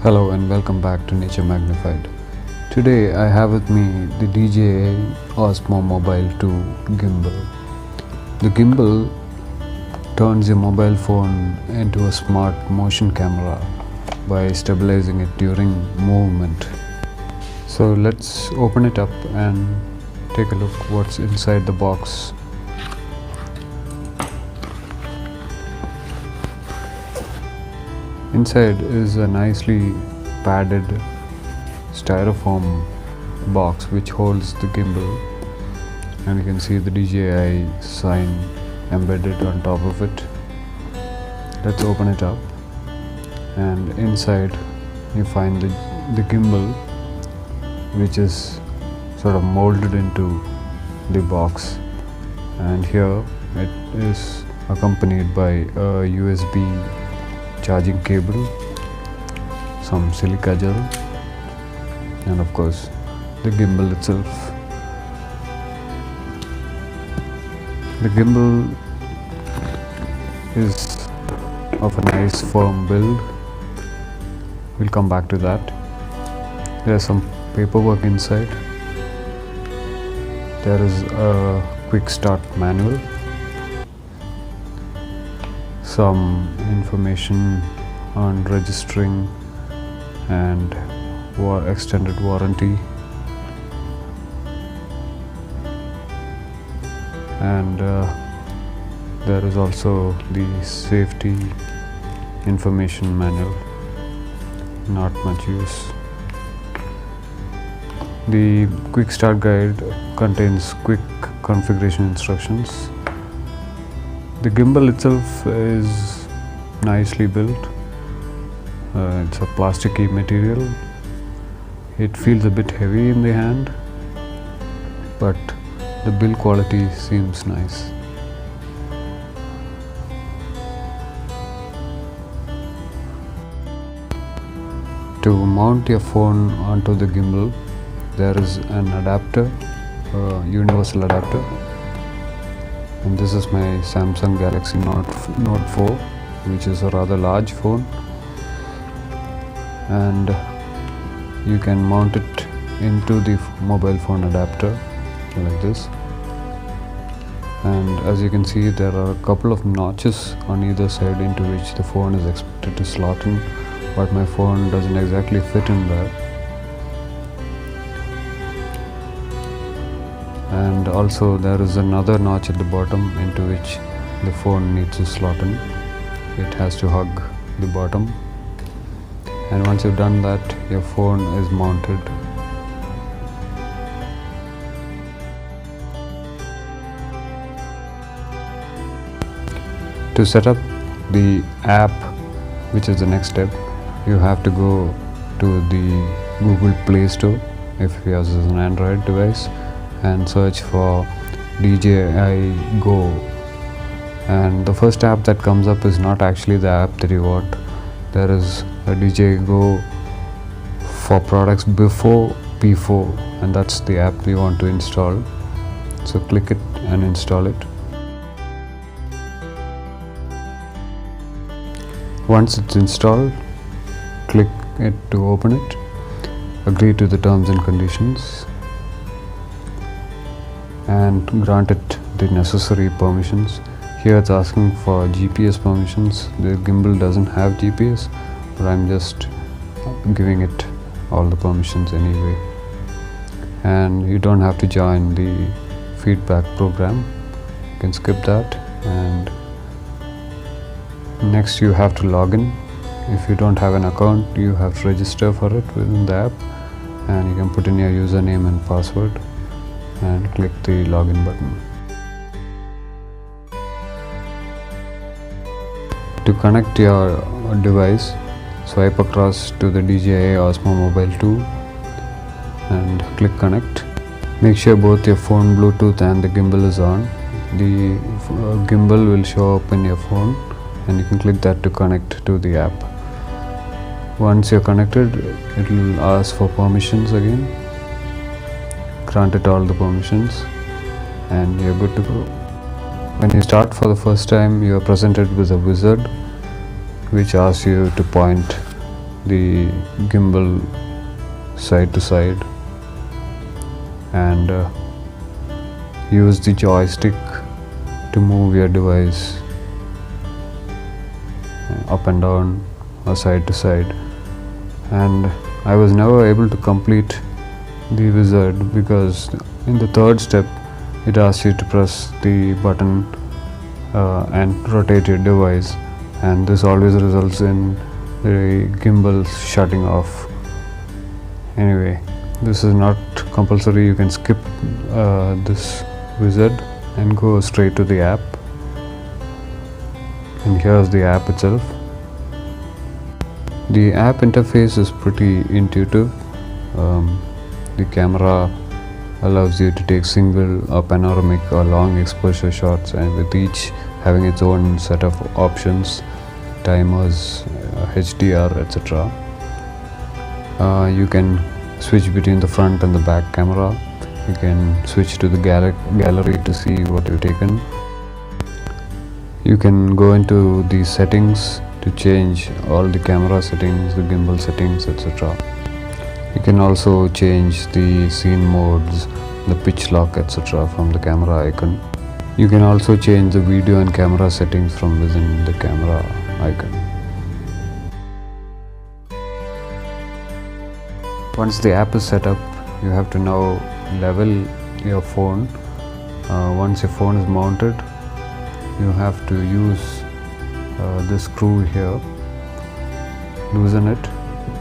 Hello and welcome back to Nature Magnified. Today I have with me the DJI Osmo Mobile 2 gimbal. The gimbal turns your mobile phone into a smart motion camera by stabilizing it during movement. So let's open it up and take a look what's inside the box. Inside is a nicely padded styrofoam box which holds the gimbal, and you can see the DJI sign embedded on top of it. Let's open it up, and inside you find the gimbal, which is sort of molded into the box, and here it is accompanied by a USB charging cable, some silica gel, and of course the gimbal itself. The gimbal is of a nice firm build. We'll come back to that. There's some paperwork inside. There is a quick start manual, some information on registering and extended warranty, and there is also the safety information manual. Not much use. The quick start guide contains quick configuration instructions. The gimbal itself is nicely built. It's a plasticky material. It feels a bit heavy in the hand, but the build quality seems nice. To mount your phone onto the gimbal, there is an adapter, a universal adapter. And this is my Samsung Galaxy Note 4, which is a rather large phone, and you can mount it into the mobile phone adapter like this. And as you can see, there are a couple of notches on either side into which the phone is expected to slot in, but my phone doesn't exactly fit in there. And also there is another notch at the bottom into which the phone needs to slot in. It has to hug the bottom, and once you've done that, your phone is mounted. To set up the app, which is the next step, you have to go to the Google Play Store if yours is an Android device, and search for DJI Go. And the first app that comes up is not actually the app that you want. There is a DJI Go for products before P4, and that's the app we want to install. So click it and install it. Once it's installed, click it to open it. Agree to the terms and conditions, and grant it the necessary permissions. Here it's asking for GPS permissions. The gimbal doesn't have GPS, but I'm just giving it all the permissions anyway. And you don't have to join the feedback program. You can skip that. And next you have to log in. If you don't have an account, you have to register for it within the app, and you can put in your username and password and click the login button. To connect your device, swipe across to the DJI Osmo Mobile 2 and click connect. Make sure both your phone Bluetooth and the gimbal is on. The gimbal will show up in your phone, and you can click that to connect to the app. Once you're connected, it will ask for permissions again. Grant it all the permissions, and you're good to go. When you start for the first time, you are presented with a wizard which asks you to point the gimbal side to side and use the joystick to move your device up and down or side to side. And I was never able to complete the wizard because in the third step it asks you to press the button and rotate your device, and this always results in the gimbal shutting off. Anyway, this is not compulsory. You can skip this wizard and go straight to the app, and here's the app itself. The app interface is pretty intuitive. The camera allows you to take single or panoramic or long exposure shots, and with each having its own set of options, timers, HDR, etc. You can switch between the front and the back camera. You can switch to the gallery to see what you've taken. You can go into the settings to change all the camera settings, the gimbal settings, etc. You can also change the scene modes, the pitch lock, etc. from the camera icon. You can also change the video and camera settings from within the camera icon. Once the app is set up, you have to now level your phone. Once your phone is mounted, you have to use this screw here, loosen it,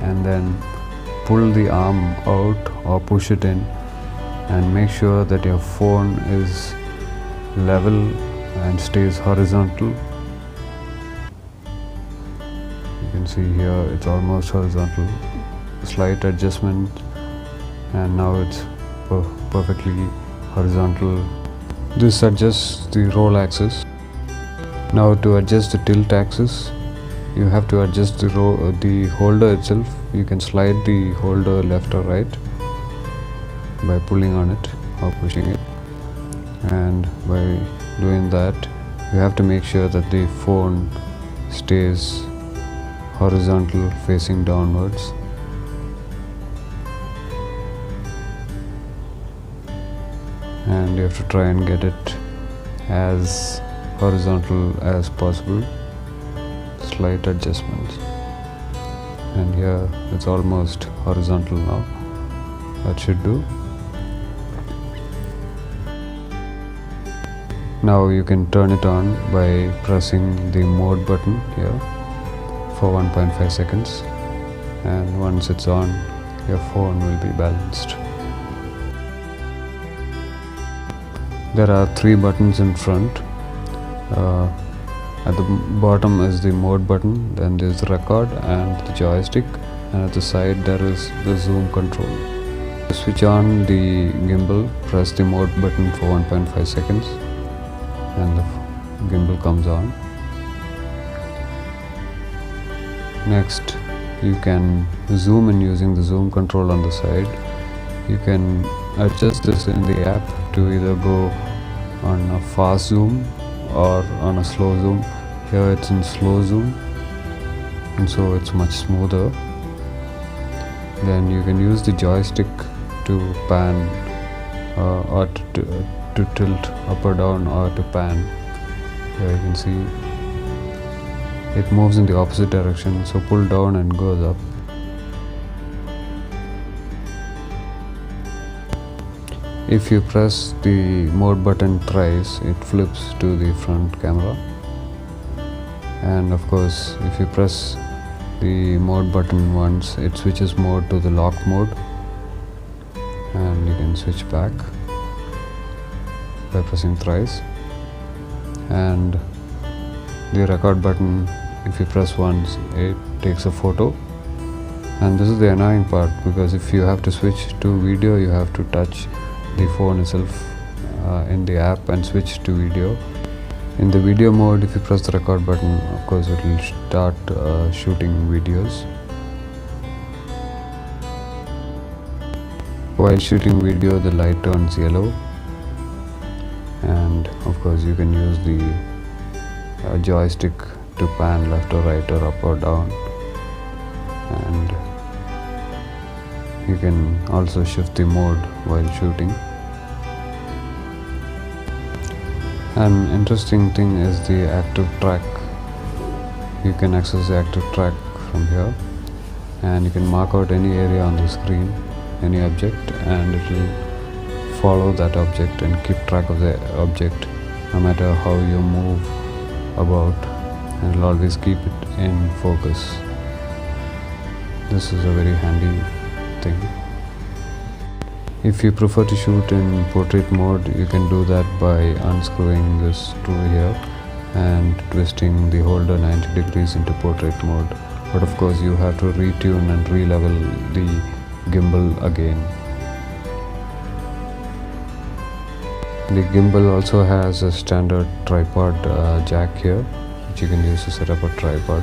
and then pull the arm out or push it in, and make sure that your phone is level and stays horizontal. You can see here it's almost horizontal. Slight adjustment and now it's perfectly horizontal. This adjusts the roll axis. Now to adjust the tilt axis, you have to adjust the holder itself. You can slide the holder left or right by pulling on it or pushing it, and by doing that you have to make sure that the phone stays horizontal facing downwards. And you have to try and get it as horizontal as possible. Slight adjustments, and here it's almost horizontal now. That should do. Now you can turn it on by pressing the mode button here for 1.5 seconds, and once it's on, your phone will be balanced. There are 3 buttons in front. At the bottom is the mode button, then there's the record and the joystick, and at the side there is the zoom control. To switch on the gimbal, press the mode button for 1.5 seconds and the gimbal comes on. Next, you can zoom in using the zoom control on the side. You can adjust this in the app to either go on a fast zoom or on a slow zoom. Here it's in slow zoom, and so it's much smoother. Then you can use the joystick to pan or to tilt up or down, or to pan. Here you can see it moves in the opposite direction, so pull down and goes up. If you press the mode button thrice, it flips to the front camera. And of course, if you press the mode button once, it switches mode to the lock mode, and you can switch back by pressing thrice. And the record button, if you press once, it takes a photo. And this is the annoying part, because if you have to switch to video, you have to touch the phone itself in the app and switch to video. In the video mode, if you press the record button, of course it will start shooting videos. While shooting video, the light turns yellow, and of course you can use the joystick to pan left or right or up or down. and you can also shift the mode while shooting. An interesting thing is the active track. You can access the active track from here, and you can mark out any area on the screen, any object, and it will follow that object and keep track of the object no matter how you move about, and it will always keep it in focus. This is a very handy thing. If you prefer to shoot in portrait mode, you can do that by unscrewing this screw here and twisting the holder 90 degrees into portrait mode. But of course you have to retune and re-level the gimbal again. The gimbal also has a standard tripod jack here, which you can use to set up a tripod.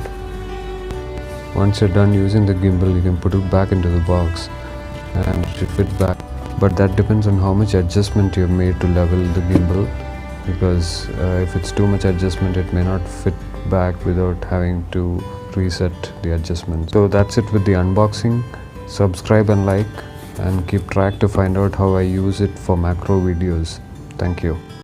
Once you're done using the gimbal, you can put it back into the box and it should fit back. But that depends on how much adjustment you've made to level the gimbal, because if it's too much adjustment, it may not fit back without having to reset the adjustment. So that's it with the unboxing. Subscribe and like, and keep track to find out how I use it for macro videos. Thank you.